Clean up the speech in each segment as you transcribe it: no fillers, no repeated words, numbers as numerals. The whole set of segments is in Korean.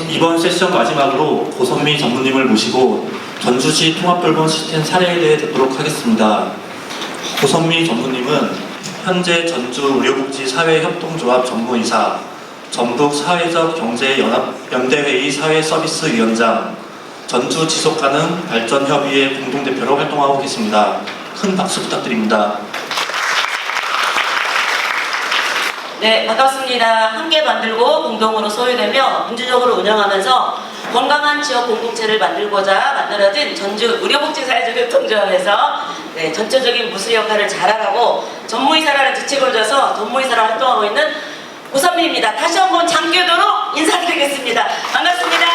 이번 세션 마지막으로 고선미 전무님을 모시고 전주시 통합돌봄 시스템 사례에 대해 듣도록 하겠습니다. 고선미 전무님은 현재 전주 의료복지사회협동조합 전무이사, 전북 사회적 경제연대회의 사회서비스위원장, 전주 지속가능 발전협의회 공동대표로 활동하고 계십니다. 큰 박수 부탁드립니다. 네, 반갑습니다. 함께 만들고 공동으로 소유되며 민주적으로 운영하면서 건강한 지역 공동체를 만들고자 만들어진 전주 의료복지사회적협동조합에서 전체적인 무술 역할을 잘하라고 전무이사라는 직책을 줘서 전무이사로 활동하고 있는 고선미입니다. 다시 한번 장교도로 인사드리겠습니다. 반갑습니다.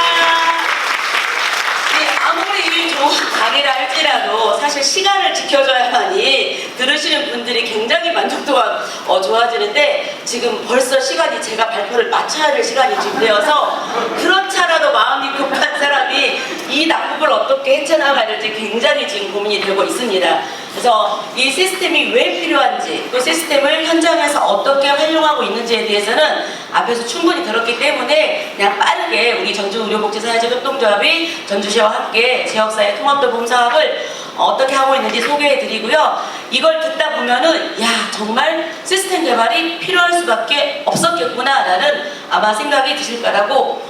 아무리 좋은 강의라 할지라도 사실 시간을 지켜줘야만이 들으시는 분들이 굉장히 만족도가 좋아지는데 지금 벌써 시간이 제가 발표를 마쳐야 할 시간이 지금 되어서 그렇잖아도 마음이 급한 사람이 이 낙법을 어떻게 헤쳐나가야 될지 굉장히 지금 고민이 되고 있습니다. 그래서 이 시스템이 왜 필요한지, 그 시스템을 현장에서 어떻게 활용하고 있는지에 대해서는 앞에서 충분히 들었기 때문에 그냥 빠르게 우리 전주의료복지사회적협동조합이 전주시와 함께 지역사회 통합돌봄 사업을 어떻게 하고 있는지 소개해드리고요. 이걸 듣다 보면은 야, 정말 시스템 개발이 필요할 수밖에 없었겠구나라는 아마 생각이 드실 거라고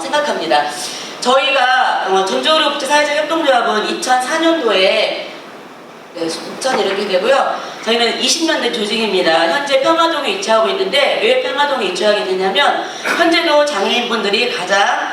생각합니다. 저희가 전주의료복지사회적협동조합은 2004년도에 속전 이렇게 되고요. 저희는 20년 된 조직입니다. 현재 평화동에 위치하고 있는데 왜 평화동에 위치하게 되냐면 현재도 장애인분들이 가장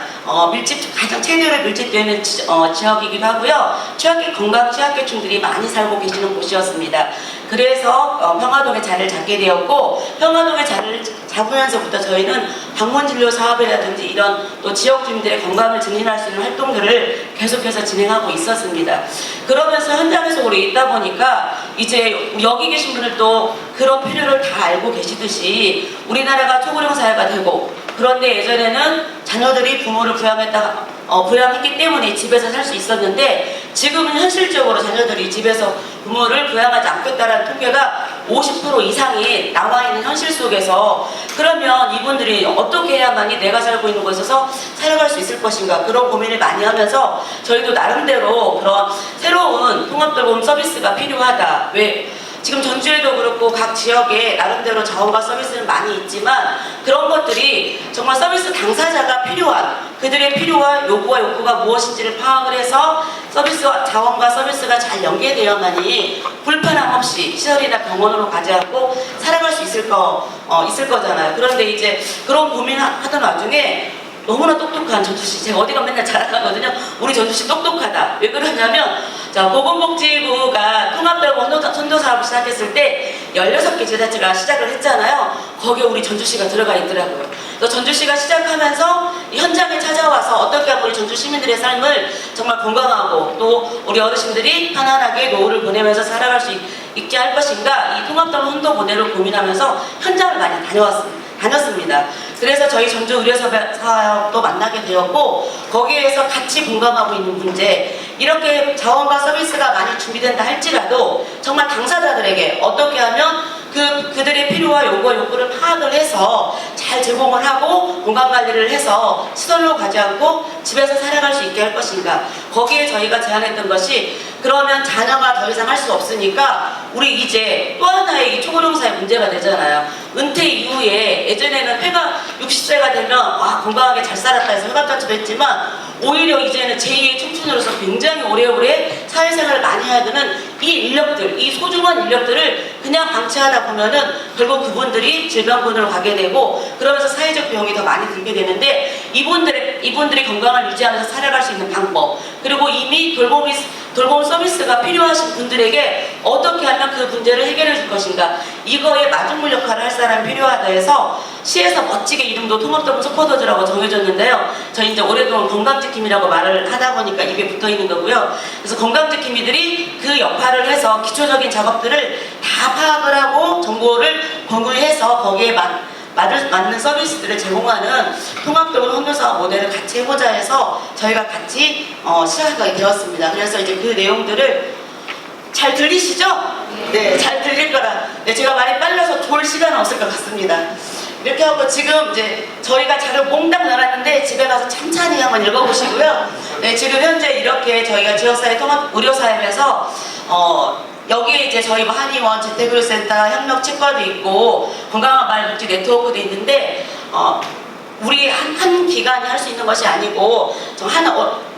체내로 밀집되는 지역이기도 하고요. 취약계 건강 취약계층들이 많이 살고 계시는 곳이었습니다. 그래서 평화동에 자리를 잡게 되었고 평화동에 자리를 잡으면서부터 저희는 방문진료 사업이라든지 이런 또 지역 주민들의 건강을 증진할 수 있는 활동들을 계속해서 진행하고 있었습니다. 그러면서 현장에서 오래 있다 보니까 이제 여기 계신 분들도 그런 필요를 다 알고 계시듯이 우리나라가 초고령 사회가 되고 그런데 예전에는 자녀들이 부모를 부양했기 때문에 집에서 살 수 있었는데 지금은 현실적으로 자녀들이 집에서 부모를 부양하지 않겠다라는 통계가 50% 이상이 나와 있는 현실 속에서 그러면 이분들이 어떻게 해야만이 내가 살고 있는 곳에서 살아갈 수 있을 것인가 그런 고민을 많이 하면서 저희도 나름대로 그런 새로운 통합돌봄 서비스가 필요하다. 왜? 지금 전주에도 그렇고 각 지역에 나름대로 자원과 서비스는 많이 있지만 그런 것들이 정말 서비스 당사자가 필요한 그들의 필요와 요구와 욕구가 무엇인지를 파악을 해서 서비스와 자원과 서비스가 잘 연계되어야만이 불편함 없이 시설이나 병원으로 가지 않고 살아갈 수 있을 거잖아요. 그런데 이제 그런 고민하던 와중에 너무나 똑똑한 전주시, 제가 어디 가면 맨날 자랑하거든요. 우리 전주시 똑똑하다. 왜 그러냐면 보건복지부가 통합돌봄 선도사업을 시작했을 때 16개 지자체가 시작을 했잖아요. 거기에 우리 전주시가 들어가 있더라고요. 그래서 전주시가 시작하면서 현장에 찾아와서 어떻게 하면 우리 전주 시민들의 삶을 정말 건강하고 또 우리 어르신들이 편안하게 노후를 보내면서 살아갈 수 있게 할 것인가 이 통합돌봄 선도 모델을 고민하면서 현장을 많이 다녔습니다. 그래서 저희 전주 의료사업도 만나게 되었고 거기에서 같이 공감하고 있는 문제 이렇게 자원과 서비스가 많이 준비된다 할지라도 정말 당사자들에게 어떻게 하면 그들의 필요와 요구와 욕구를 파악을 해서 잘 제공을 하고 공간관리를 해서 시설로 가지 않고 집에서 살아갈 수 있게 할 것인가 거기에 저희가 제안했던 것이 그러면 자녀가 더 이상 할 수 없으니까 우리 이제 또 하나의 이 초고령사의 문제가 되잖아요. 은퇴 이후에 예전에는 폐가 60세가 되면 건강하게 잘 살았다 해서 회갑잔치도 했지만 오히려 이제는 제2의 청춘으로서 굉장히 오래오래 사회생활을 많이 해야 되는 이 인력들, 이 소중한 인력들을 그냥 방치하다 보면은 결국 그분들이 질병군으로 가게 되고 그러면서 사회적 비용이 더 많이 들게 되는데 이분들이 건강을 유지하면서 살아갈 수 있는 방법 그리고 이미 돌봄 서비스가 필요하신 분들에게 어떻게 하면 그 문제를 해결해 줄 것인가 이거에 마중물 역할을 할 사람이 필요하다 해서 시에서 멋지게 이름도 통합돌봄 서포터즈라고 정해줬는데요. 저희 이제 오랫동안 건강지킴이라고 말을 하다 보니까 입에 붙어 있는 거고요. 그래서 건강지킴이들이 그 역할을 해서 기초적인 작업들을 다 파악을 하고 정보를 공유해서 거기에 맞는 서비스들을 제공하는 통합돌봄 선도사업 모델을 같이 해보자 해서 저희가 같이 시작하게 되었습니다. 그래서 이제 그 내용들을 잘 들리시죠? 네, 잘 들릴 거라. 네, 제가 말이 빨라서 좋을 시간은 없을 것 같습니다. 이렇게 하고 지금 이제 저희가 자료 몽땅 넣어놨는데 집에 가서 천천히 한번 읽어보시고요. 네, 지금 현재 이렇게 저희가 지역사회 통합 의료사업에서 여기에 이제 저희 뭐 한의원, 재택의료센터, 협력치과도 있고 건강한 마을복지 네트워크도 있는데 우리 한 기관이 할 수 있는 것이 아니고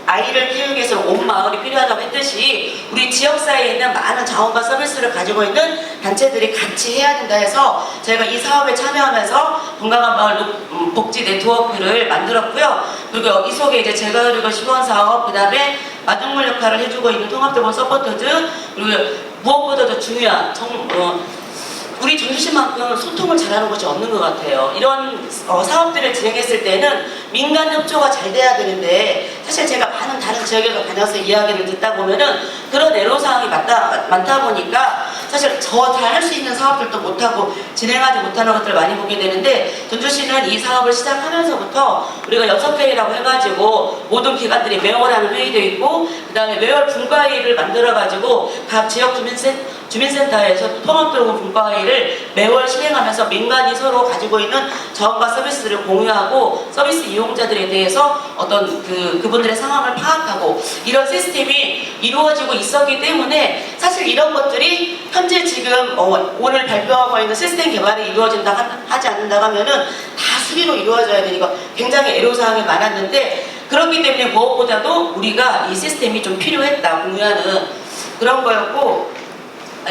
아이를 키우기 위해서 온 마을이 필요하다고 했듯이 우리 지역사회에 있는 많은 자원과 서비스를 가지고 있는 단체들이 같이 해야 된다 해서 저희가 이 사업에 참여하면서 건강한 마을 복지 네트워크를 만들었고요. 그리고 이 속에 이제 재가그리고 시범사업, 그 다음에 마중물 역할을 해주고 있는 통합도본 서포터즈, 그리고 무엇보다도 중요한 우리 전주시만큼 소통을 잘하는 곳이 없는 것 같아요. 이런 사업들을 진행했을 때는 민간 협조가 잘 돼야 되는데 사실 제가 많은 다른 지역에서 다녀서 이야기를 듣다 보면은 그런 애로사항이 많다 보니까 사실 저 잘 할 수 있는 사업들도 못하고 진행하지 못하는 것들을 많이 보게 되는데 전주시는 이 사업을 시작하면서부터 우리가 6회의라고 해가지고 모든 기관들이 매월 하는 회의도 있고 그 다음에 매월 분과회의를 만들어가지고 각 지역 주민센터에서 통합도로금 분과회의를 매월 실행하면서 민간이 서로 가지고 있는 자원과 서비스를 공유하고 서비스 이용자들에 대해서 어떤 그분들의 상황을 파악하고 이런 시스템이 이루어지고 있었기 때문에 사실 이런 것들이 현재 지금 오늘 발표하고 있는 시스템 개발이 이루어진다 하지 않는다고 하면은 다 수리로 이루어져야 되니까 굉장히 애로사항이 많았는데 그렇기 때문에 무엇보다도 우리가 이 시스템이 좀 필요했다 공유하는 그런 거였고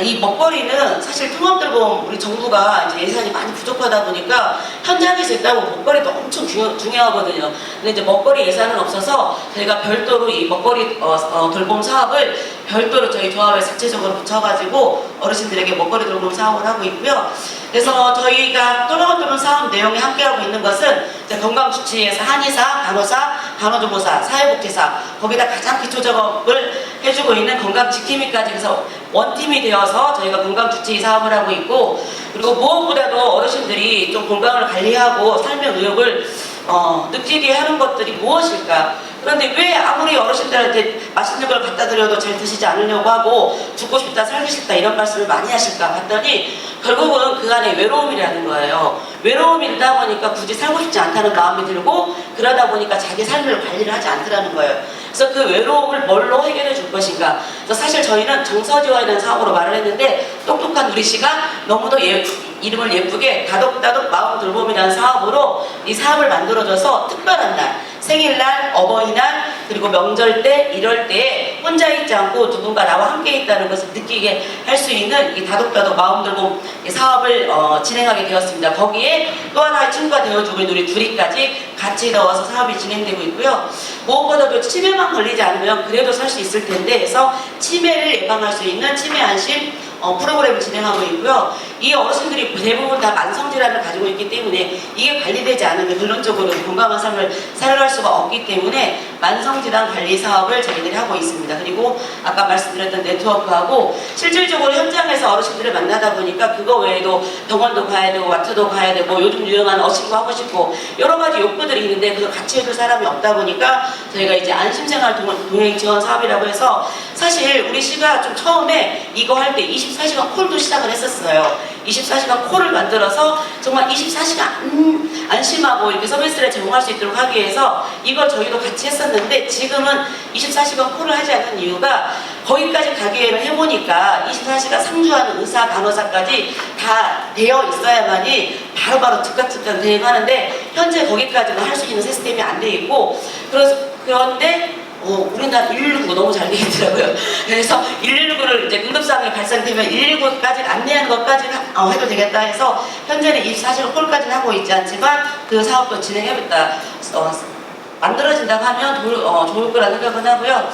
이 먹거리는 사실 통합들보험 우리 정부가 이제 예산이 많이 부족하다 보니까 현장에서 있다고 먹거리도 엄청 중요하거든요. 근데 이제 먹거리 예산은 없어서 저희가 별도로 이 먹거리 돌봄 사업을 별도로 저희 조합에 자체적으로 붙여가지고 어르신들에게 먹거리 돌봄 사업을 하고 있고요. 그래서 저희가 돌봄 사업 내용에 함께하고 있는 것은 이제 건강주치의에서 한의사, 간호사, 간호조무사, 사회복지사 거기다 가장 기초 작업을 해주고 있는 건강지킴이까지 해서 원팀이 되어서 저희가 건강주치의 사업을 하고 있고 그리고 무엇보다도 어르신들이 좀 건강을 관리하고 삶의 의욕을 느끼게 하는 것들이 무엇일까? 그런데 왜 아무리 어르신들한테 맛있는 걸 갖다 드려도 잘 드시지 않으려고 하고 죽고 싶다 살기 싫다 이런 말씀을 많이 하실까 봤더니 결국은 그 안에 외로움이라는 거예요. 외로움이 있다 보니까 굳이 살고 싶지 않다는 마음이 들고 그러다 보니까 자기 삶을 관리를 하지 않더라는 거예요. 그래서 그 외로움을 뭘로 해결해 줄 것인가. 그래서 사실 저희는 정서지화에 대한 사업으로 말을 했는데 똑똑한 우리 씨가 너무도 이름을 예쁘게 다독다독 마음 돌봄이라는 사업으로 이 사업을 만들어줘서 특별한 날 생일날, 어버이날, 그리고 명절 때, 이럴 때 혼자 있지 않고 누군가 나와 함께 있다는 것을 느끼게 할 수 있는 이 다독다독 마음돌봄 사업을 진행하게 되었습니다. 거기에 또 하나의 친구가 되어주고 있는 우리 둘이까지 같이 넣어서 사업이 진행되고 있고요. 무엇보다도 치매만 걸리지 않으면 그래도 살 수 있을 텐데 해서 치매를 예방할 수 있는 치매 안심 프로그램을 진행하고 있고요. 이 어르신들이 대부분 다 만성질환을 가지고 있기 때문에 이게 관리되지 않으면 결론적으로 건강한 삶을 살아갈 수가 없기 때문에 만성질환 관리 사업을 저희들이 하고 있습니다. 그리고 아까 말씀드렸던 네트워크하고 실질적으로 현장에서 어르신들을 만나다 보니까 그거 외에도 병원도 가야 되고 마트도 가야 되고 요즘 유행하는 어신고 하고 싶고 여러 가지 욕구들이 있는데 그걸 같이 해줄 사람이 없다 보니까 저희가 이제 안심생활 동행 지원 사업이라고 해서 사실 우리 씨가 좀 처음에 이거 할 때 24시간 콜도 시작을 했었어요. 24시간 콜을 만들어서 정말 24시간 안심하고 이렇게 서비스를 제공할 수 있도록 하기 위해서 이걸 저희도 같이 했었는데 지금은 24시간 콜을 하지 않는 이유가 거기까지 가기에는 해보니까 24시간 상주하는 의사, 간호사까지 다 되어 있어야만이 바로바로 즉각 대응하는데 현재 거기까지는 할 수 있는 시스템이 안 돼 있고 그런데 우리나라 119 너무 잘 되겠더라고요. 그래서 119를 이제 응급상황이 발생되면 119까지 안내하는 것까지 해도 되겠다 해서 현재는 24시간 콜까지는 하고 있지 않지만 그 사업도 진행해보겠다. 만들어진다고 하면 좋을 거라 생각은 하고요.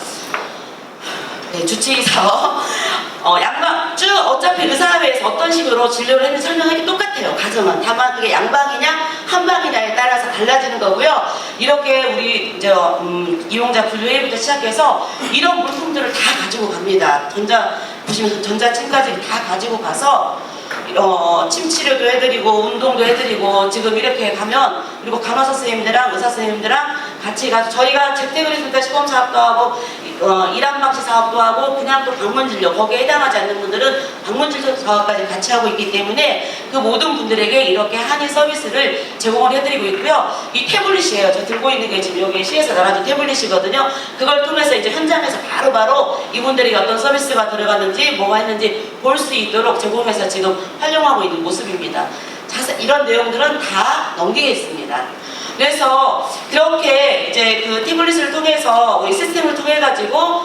네, 주치의 사업. 양방, 쭉 어차피 의사회에서 어떤 식으로 진료를 했는지 설명하기 똑같아요. 가정은. 다만 그게 양방이냐, 한방이냐에 따라서 달라지는 거고요. 이렇게 우리 이제 이용자 분류회부터 시작해서 이런 물품들을 다 가지고 갑니다. 보시면 전자침까지 다 가지고 가서 침 치료도 해드리고 운동도 해드리고 지금 이렇게 가면 그리고 간호사 선생님들랑 의사 선생님들랑 같이 가서 저희가 재택의료센터 시범사업도 하고 일한 방치 사업도 하고 그냥 또 방문진료 거기에 해당하지 않는 분들은 방문진료 사업까지 같이 하고 있기 때문에 그 모든 분들에게 이렇게 한의 서비스를 제공을 해드리고 있고요. 이 태블릿이에요. 저 들고 있는 게 지금 여기 시에서 나가는 태블릿이거든요. 그걸 통해서 이제 현장에서 바로바로 이분들이 어떤 서비스가 들어갔는지 뭐가 했는지 볼 수 있도록 제공해서 지금 활용하고 있는 모습입니다. 이런 내용들은 다 넘기겠습니다. 그래서 그렇게 이제 그 태블릿을 통해서 우리 시스템을 통해 가지고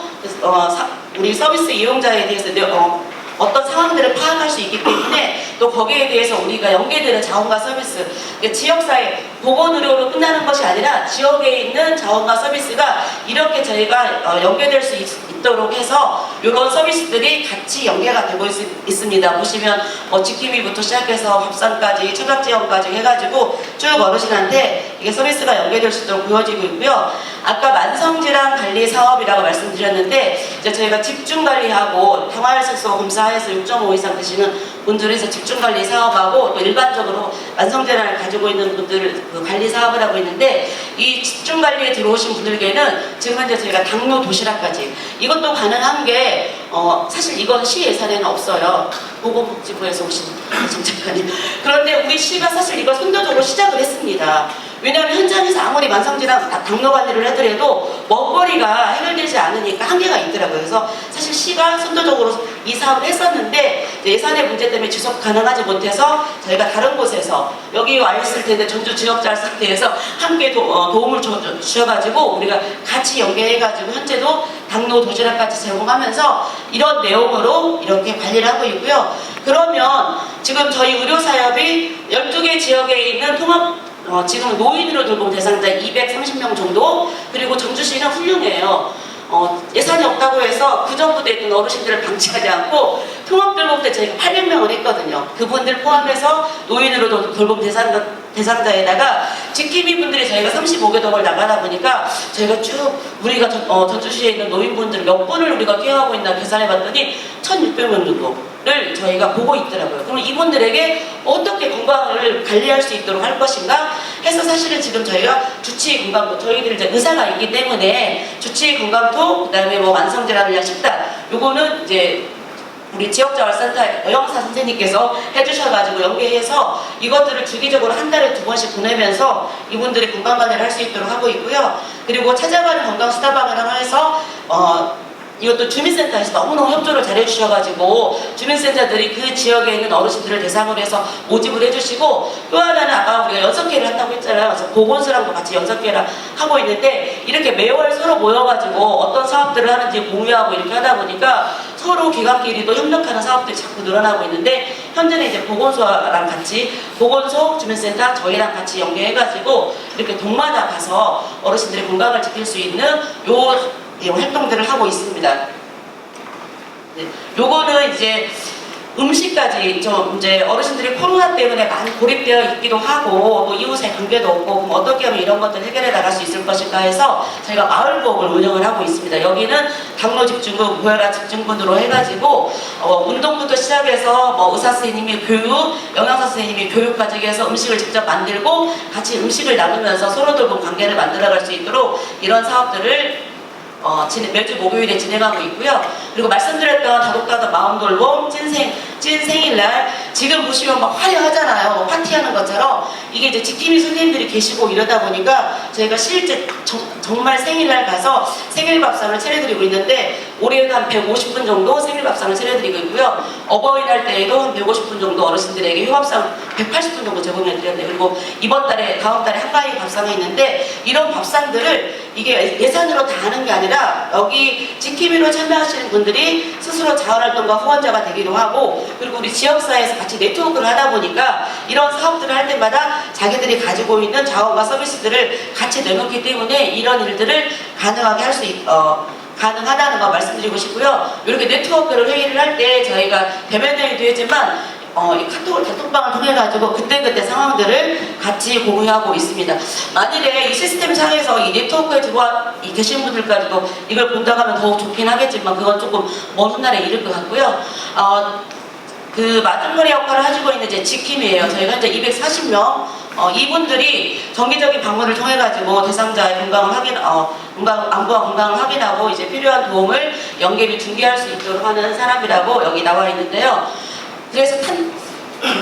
우리 서비스 이용자에 대해서 어떤 상황들을 파악할 수 있기 때문에 또 거기에 대해서 우리가 연계되는 자원과 서비스, 지역사회 보건의료로 끝나는 것이 아니라 지역에 있는 자원과 서비스가 이렇게 저희가 연계될 수 있도록 해서 이런 서비스들이 같이 연계가 되고 있습니다. 보시면 지킴이부터 시작해서 밥상까지 청각지원까지 해가지고 쭉 어르신한테 이게 서비스가 연계될 수 있도록 보여지고 있고요. 아까 만성질환 관리 사업이라고 말씀드렸는데 이제 저희가 집중관리하고 당화혈색소 검사해서 6.5 이상 되시는 분들에서 집중관리 사업하고 또 일반적으로 만성질환을 가지고 있는 분들 그 관리 사업을 하고 있는데 이 집중관리에 들어오신 분들께는 지금 현재 저희가 당뇨 도시락까지 이것도 가능한 게 사실 이건 시 예산에는 없어요. 보건복지부에서 오신 정책관님. 그런데 우리 시가 사실 이걸 선도적으로 시작을 했습니다. 왜냐하면 현장에서 아무리 만성질환 당뇨 관리를 하더라도 먹거리가 해결되지 않으니까 한계가 있더라고요. 그래서 사실 시가 선도적으로 이 사업을 했었는데 예산의 문제 때문에 지속 가능하지 못해서 저희가 다른 곳에서 여기 와 있을 텐데 전주 지역자활 상태에서 함께 도움을 주셔가지고 우리가 같이 연계해가지고 현재도 당뇨 도시락까지 제공하면서 이런 내용으로 이렇게 관리를 하고 있고요. 그러면 지금 저희 의료사업이 12개 지역에 있는 통합 지금 노인으로 돌봄 대상자 230명 정도, 그리고 전주시는 훌륭해요. 예산이 없다고 해서 그 전부터 있던 어르신들을 방치하지 않고 통합돌봄 때 저희가 800명을 했거든요. 그분들 포함해서 노인으로 돌봄 대상자에다가 지킴이 분들이 저희가 35개 동을 나가다 보니까 저희가 쭉 우리가 전주시에 있는 노인분들 몇 분을 우리가 케어하고 있나 계산해 봤더니 1,600명 정도를 저희가 보고 있더라고요. 그럼 이분들에게 어떻게 건강을 관리할 수 있도록 할 것인가 해서 사실은 지금 저희가 주치의 건강도 저희들 이제 의사가 있기 때문에 주치의 건강도 그다음에 뭐 만성질환을 위한 식단 요거는 이제 우리 지역자활센터 여영사 선생님께서 해주셔가지고 연계해서 이것들을 주기적으로 한 달에 2번씩 보내면서 이분들이 건강관리를 할 수 있도록 하고 있고요. 그리고 찾아가는 건강수다방을 해서 이것도 주민센터에서 너무너무 협조를 잘 해주셔가지고 주민센터들이 그 지역에 있는 어르신들을 대상으로 해서 모집을 해주시고, 또 하나는 아까 우리가 연석회를 한다고 했잖아요. 그래서 보건소랑도 같이 연석회를 하고 있는데 이렇게 매월 서로 모여가지고 어떤 사업들을 하는지 공유하고 이렇게 하다 보니까 서로 기관끼리도 협력하는 사업들이 자꾸 늘어나고 있는데 현재는 이제 보건소랑 같이 보건소, 주민센터 저희랑 같이 연계해가지고 이렇게 동마다 가서 어르신들의 건강을 지킬 수 있는 활동들을 하고 있습니다. 네, 요거는 이제 음식까지 좀 이제 어르신들이 코로나 때문에 많이 고립되어 있기도 하고 또 이웃의 관계도 없고 그럼 어떻게 하면 이런 것들 해결해 나갈 수 있을 것인가 해서 저희가 마을복을 운영을 하고 있습니다. 여기는 당뇨 집중군, 고혈압 집중군으로 해가지고 운동부터 시작해서 뭐 의사 선생님이 교육, 영양사 선생님이 교육까지 해서 음식을 직접 만들고 같이 음식을 나누면서 서로 돌봄 관계를 만들어갈 수 있도록 이런 사업들을 매주 목요일에 진행하고 있고요. 그리고 말씀드렸던 다독다독 마음돌봄 찐생일날 지금 보시면 막 화려하잖아요. 뭐 파티하는 것처럼 이게 이제 지킴이 손님들이 계시고 이러다 보니까 저희가 실제 정말 생일날 가서 생일밥상을 차려드리고 있는데 올해도 한 150분 정도 생일밥상을 차려드리고 있고요. 어버이날 때에도 한 150분 정도 어르신들에게 휴밥상 180분 정도 제공해드렸네요. 그리고 이번 달에 다음 달에 한가위 밥상이 있는데 이런 밥상들을 이게 예산으로 다 하는 게 아니라 여기 지킴이로 참여하시는 분들이 스스로 자원활동가 후원자가 되기도 하고 그리고 우리 지역사회에서 같이 네트워크를 하다 보니까 이런 사업들을 할 때마다 자기들이 가지고 있는 자원과 서비스들을 같이 내놓기 때문에 이런 일들을 가능하게 할 수 가능하다는 거 말씀드리고 싶고요. 이렇게 네트워크를 회의를 할 때 저희가 대면 회의도 했지만 이 단톡방을 통해 가지고 그때그때 상황들을 같이 공유하고 있습니다. 만일에 이 시스템 상에서 이 네트워크에 들어와 계신 분들까지도 이걸 본다고 하면 더욱 좋긴 하겠지만 그건 조금 먼 훗날에 이를 것 같고요. 그 마중거리 역할을 해주고 있는 이제 지킴이에요. 저희가 현재 240명, 이분들이 정기적인 방문을 통해 가지고 대상자의 건강을 안부와 건강을 확인하고 이제 필요한 도움을 연계비 중개할 수 있도록 하는 사람이라고 여기 나와 있는데요. 그래서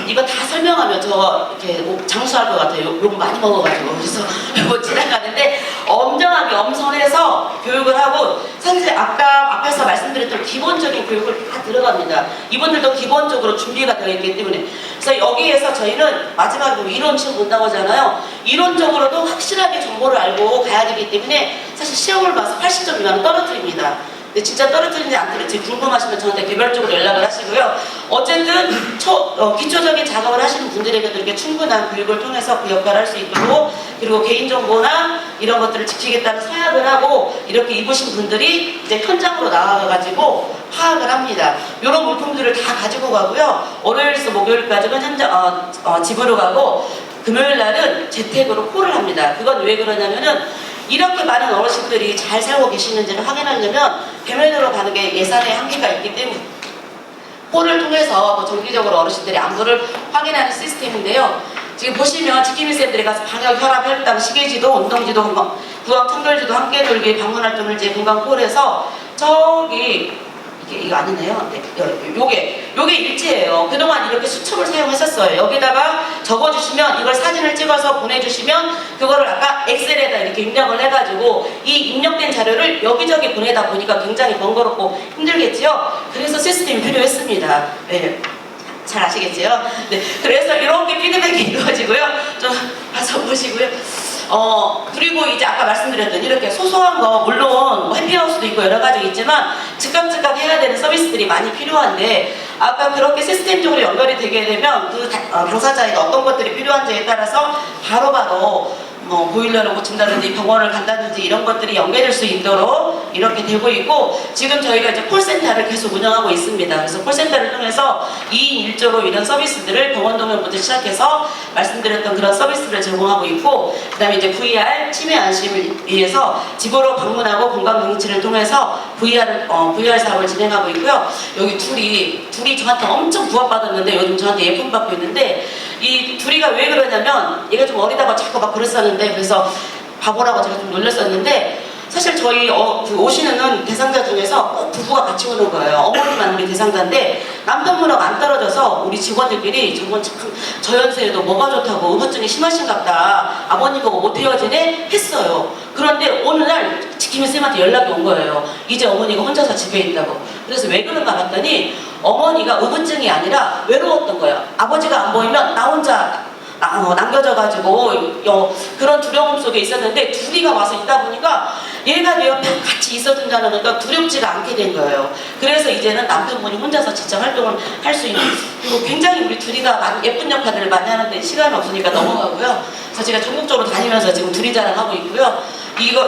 이거 다 설명하면 저 이렇게 장수할 것 같아요. 욕 많이 먹어가지고. 그래서 이거 지나가는데 엄정하게 엄선해서 교육을 하고, 사실 아까 앞에서 말씀드렸던 기본적인 교육을 다 들어갑니다. 이분들도 기본적으로 준비가 되어 있기 때문에. 그래서 여기에서 저희는 마지막으로 이론 시험 본다고 하잖아요. 이론적으로도 확실하게 정보를 알고 가야 되기 때문에 사실 시험을 봐서 80점 이하는 떨어뜨립니다. 근데 진짜 떨어뜨리는지 안 떨어뜨리는지 궁금하시면 저한테 개별적으로 연락을 하시고요. 어쨌든 기초적인 작업을 하시는 분들에게도 이렇게 충분한 교육을 통해서 그 역할을 할 수 있도록, 그리고 개인정보나 이런 것들을 지키겠다는 서약을 하고 이렇게 입으신 분들이 이제 현장으로 나와가지고 파악을 합니다. 이런 물품들을 다 가지고 가고요. 월요일에서 목요일까지는 집으로 가고, 금요일 날은 재택으로 콜을 합니다. 그건 왜 그러냐면은 이렇게 많은 어르신들이 잘 살고 계시는지를 확인하려면 대면으로 가는 게 예산의 한계가 있기 때문에 콜을 통해서 또 정기적으로 어르신들의 안부를 확인하는 시스템인데요. 지금 보시면 지킴이쌤들이 가서 방역, 혈압, 혈당, 시계지도, 운동지도, 구강 청결지도 함께 돌기, 방문활동을 이제 건강콜에서 저기 이거 아니네요. 네, 요게 일지예요. 그동안 이렇게 수첩을 사용했었어요. 여기다가 적어주시면 이걸 사진을 찍어서 보내주시면 그거를 아까 엑셀에다 이렇게 입력을 해가지고 이 입력된 자료를 여기저기 보내다 보니까 굉장히 번거롭고 힘들겠지요. 그래서 시스템이 필요했습니다. 네. 잘 아시겠지요? 네. 그래서 이렇게 피드백이 이루어지고요. 좀 봐서 보시고요. 그리고 이제 아까 말씀드렸던 이렇게 소소한 거, 물론 뭐 해피하우스도 있고 여러 가지 있지만 즉각 해야 되는 서비스들이 많이 필요한데, 아까 그렇게 시스템적으로 연결이 되게 되면 그 당사자에게 어떤 것들이 필요한지에 따라서 바로바로 뭐 보일러를 고친다든지 병원을 간다든지 이런 것들이 연계될 수 있도록 이렇게 되고 있고, 지금 저희가 이제 콜센터를 계속 운영하고 있습니다. 그래서 콜센터를 통해서 2인 1조로 이런 서비스들을 병원 동면부터 시작해서 말씀드렸던 그런 서비스를 제공하고 있고, 그 다음에 이제 VR 치매 안심을 위해서 집으로 방문하고 건강경치를 통해서 VR 사업을 진행하고 있고요. 여기 둘이 저한테 엄청 부합받았는데 요즘 저한테 예쁨 받고 있는데, 이 둘이가 왜 그러냐면 얘가 좀 어리다가 자꾸 막 그랬었는데, 그래서 바보라고 제가 좀 놀렸었는데, 사실 저희 오시는 대상자 중에서 꼭 부부가 같이 오는 거예요. 어머니만 우리 대상자인데 남편분하고 안 떨어져서 우리 직원들끼리 저번 저 연세에도 뭐가 좋다고 우울증이 심하신갑다, 아버님 보고 못 헤어지네 했어요. 그런데 어느 날 지킴이 쌤한테 연락이 온 거예요. 이제 어머니가 혼자서 집에 있다고. 그래서 왜 그런가 봤더니 어머니가 우울증이 아니라 외로웠던 거예요. 아버지가 안 보이면 나 혼자 남겨져가지고 그런 두려움 속에 있었는데, 둘이가 와서 있다 보니까 얘가 내 옆에 같이 있어준다는 거니까 두렵지가 않게 된 거예요. 그래서 이제는 남편분이 혼자서 진짜 활동을 할 수 있는, 그리고 굉장히 우리 둘이가 많이 예쁜 역할들을 많이 하는데 시간이 없으니까 넘어가고요. 그래서 제가 전국적으로 다니면서 지금 둘이 자랑하고 있고요.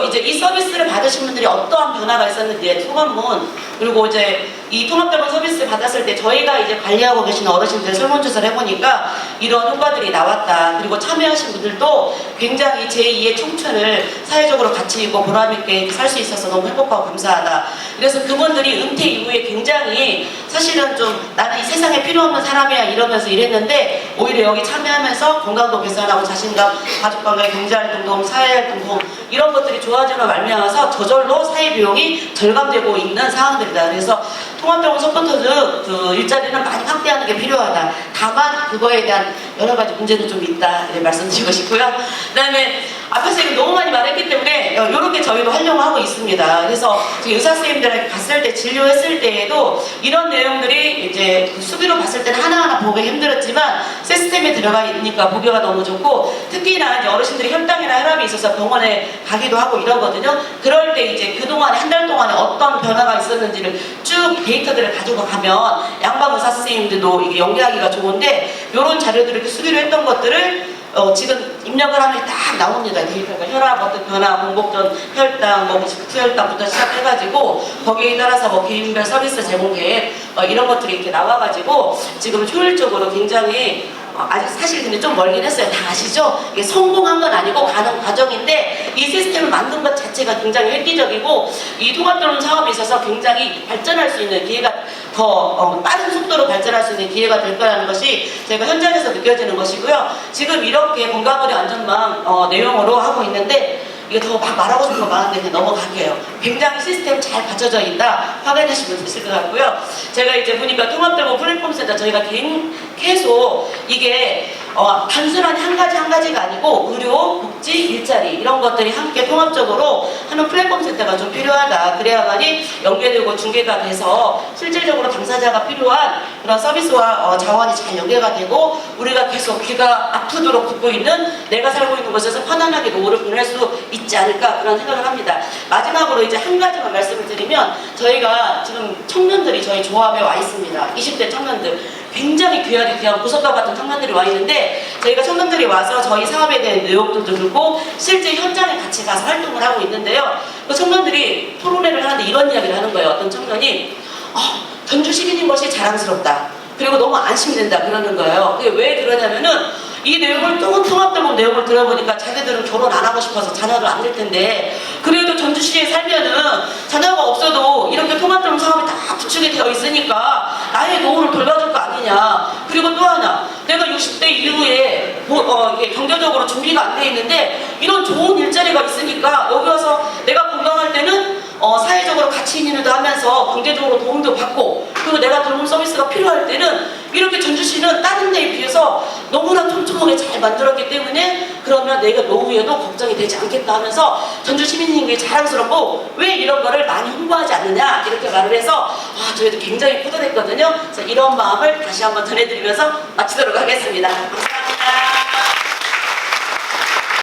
이제 이 서비스를 받으신 분들이 어떠한 변화가 있었는지 소감문, 그리고 이제 이 통합병원 서비스 받았을 때 저희가 이제 관리하고 계신 어르신들 설문조사를 해보니까 이런 효과들이 나왔다. 그리고 참여하신 분들도 굉장히 제2의 청춘을 사회적으로 가치 있고 보람있게 살 수 있어서 너무 행복하고 감사하다. 그래서 그분들이 은퇴 이후에 굉장히 사실은 좀 나는 이 세상에 필요 없는 사람이야 이러면서 일했는데, 오히려 여기 참여하면서 건강도 개선하고 자신감, 가족관계, 경제활동 도움, 사회활동 도움 이런 것들이 좋아지는 말미암아서 저절로 사회 비용이 절감되고 있는 상황들이다. 그래서 통합병원 서포터즈 그 일자리는 많이 확대하는 게 필요하다. 다만 그거에 대한 여러 가지 문제는 좀 있다, 네, 말씀드리고 싶고요. 그다음에 앞에서 이거 너무 많이 말했기 때문에 이렇게 저희도 활용을 하고 있습니다. 그래서 의사 선생님들한테 갔을 때 진료했을 때에도 이런 내용들이 이제 수비로 봤을 때는 하나하나 보기 힘들었지만 시스템에 들어가 있으니까 보기가 너무 좋고, 특히나 이제 어르신들이 혈당이나 혈압이 있어서 병원에 가기도 하고 이러거든요. 그럴 때 이제 그동안에 한 달 동안에 어떤 변화가 있었는지를 쭉 데이터들을 가지고 가면 양방 의사 선생님들도 이게 연계하기가 좋은데, 이런 자료들을 수비로 했던 것들을 지금 입력을 하면 딱 나옵니다. 데이터가 혈압 어떤 변화, 공복전 혈당, 후혈당부터 시작해가지고 거기에 따라서 개인별 서비스 제공 계획 이런 것들이 이렇게 나와가지고 지금 효율적으로 굉장히 아직 사실 근데 좀 멀긴 했어요. 다 아시죠? 이게 성공한 건 아니고 가는 과정인데, 이 시스템을 만든 것 자체가 굉장히 획기적이고 이 통합병원 사업에 있어서 굉장히 발전할 수 있는 기회가 더 빠른 속도로 발전할 수 있는 기회가 될 거라는 것이 제가 현장에서 느껴지는 것이고요. 지금 이렇게 공감거리 안전망 내용으로 하고 있는데 이게 더 막 말하고 싶은 거 많은데 그냥 넘어갈게요. 굉장히 시스템 잘 갖춰져 있다 확인하시면 되실 것 같고요. 제가 이제 보니까 통합되고 플랫폼 센터 저희가 계속 이게 단순한 한 가지가 아니고 의료, 복지, 일자리 이런 것들이 함께 통합적으로 하는 플랫폼 센터가 좀 필요하다. 그래야만이 연계되고 중계가 돼서 실질적으로 당사자가 필요한 그런 서비스와 자원이 잘 연계가 되고 우리가 계속 귀가 아프도록 듣고 있는 내가 살고 있는 곳에서 편안하게 노후를 보낼 수 있지 않을까 그런 생각을 합니다. 마지막으로 이제 한 가지만 말씀을 드리면 저희가 지금 청년들이 저희 조합에 와 있습니다. 20대 청년들 굉장히 귀한 보석과 같은 청년들이 와 있는데 저희가 청년들이 와서 저희 사업에 대한 내용들도 듣고 실제 현장에 같이 가서 활동을 하고 있는데요. 그 청년들이 토론회를 하는데 이런 이야기를 하는 거예요. 어떤 청년이 전주 시민인 것이 자랑스럽다. 그리고 너무 안심된다 그러는 거예요. 그게 왜 그러냐면은 이 내용을 통합되는 내용을 들어보니까 자기들은 결혼 안 하고 싶어서 자녀도 안 될 텐데 그래도 전주시에 살면은 자녀가 없어도 이렇게 통합되는 사업이 다 구축이 되어 있으니까 나의 노후를 돌봐줄 거 아니냐. 그리고 또 하나 내가 60대 이후에 이게 경제적으로 준비가 안 돼 있는데 이런 좋은 일자리가 있으니까 여기 와서 내가 건강할 때는 사회적으로 가치 있는 일도 하면서 경제적으로 도움도 받고 그리고 내가 돌봄 서비스가 필요할 때는 이렇게 전주시는 다른 데에 비해서 너무나 촘촘하게 잘 만들었기 때문에 그러면 내가 노후에도 걱정이 되지 않겠다 하면서 전주 시민님들이 자랑스럽고 왜 이런 거를 많이 홍보하지 않느냐 이렇게 말을 해서 저희도 굉장히 뿌듯했거든요. 그래서 이런 마음을 다시 한번 전해드리면서 마치도록 하겠습니다. 감사합니다.